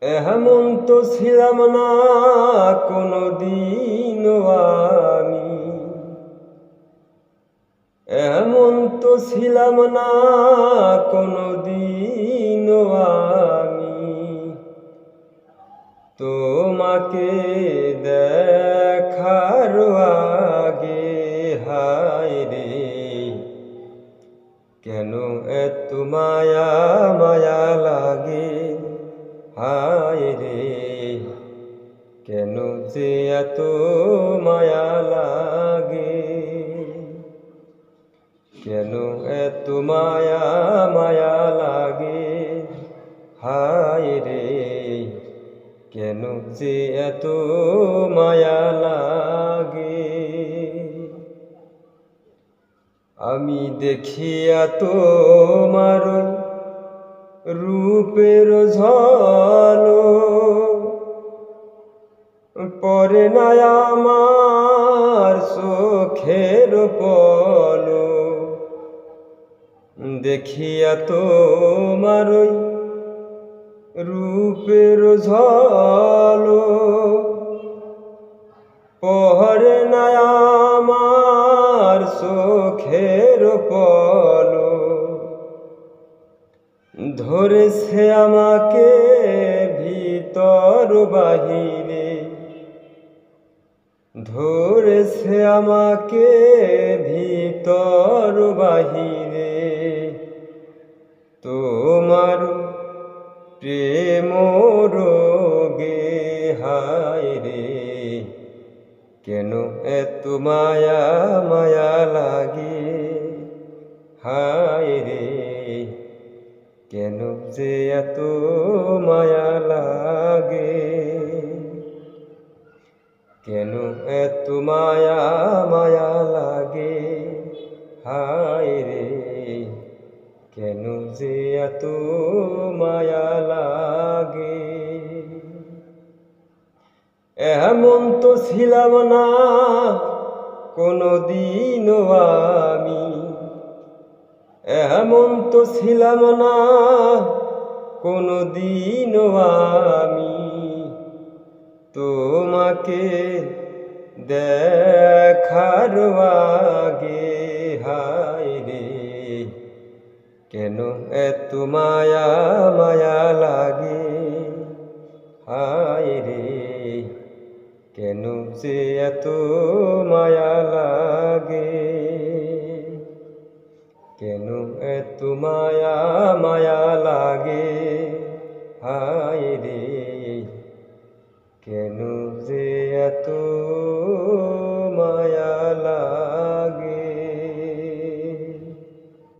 এমন তো ছিলাম না কোনদিনও আমি, এমন তো ছিলাম না কোনদিনও আমি। তোমাকে দেখার আগে হায় রে, কেন এত মায়া মায়া লাগে। হায় রে, কেন যে এত মায়া লাগে, কেন এত মায়া মায়া লাগে। হায় রে, কেন যে এত মায়া লাগে। আমি দেখিয়া তোমার রূপের ঝলক পরে না আমার চোখের পলক। দেখিয়া তোমার রূপের ঝলক পরে না আমার চোখের পলক। ধরেছে আমাকে ভিতর বাহিরে, ধরেছে আমাকে ভিতর বাহিরে। তোমার প্রেম রোগে হায় রে, কেন এত মায়া মায়া লাগে। হায় রে, কেন যে এত মায়া লাগে, কেন এত মায়া মায়া লাগে। হায় রে, কেন যে এত মায়া লাগে। এমন তো ছিলাম না কোনদিনও আমি, এমন তো ছিলাম না কোনদিনও আমি। তোমাকে দেখার আগে হায় রে, কেন এত মায়া মায়া লাগে। হায় রে, কেন যে এত মায়া লাগে, কেন এত মায়া মায়া লাগে। হায় রে, কেন যে এত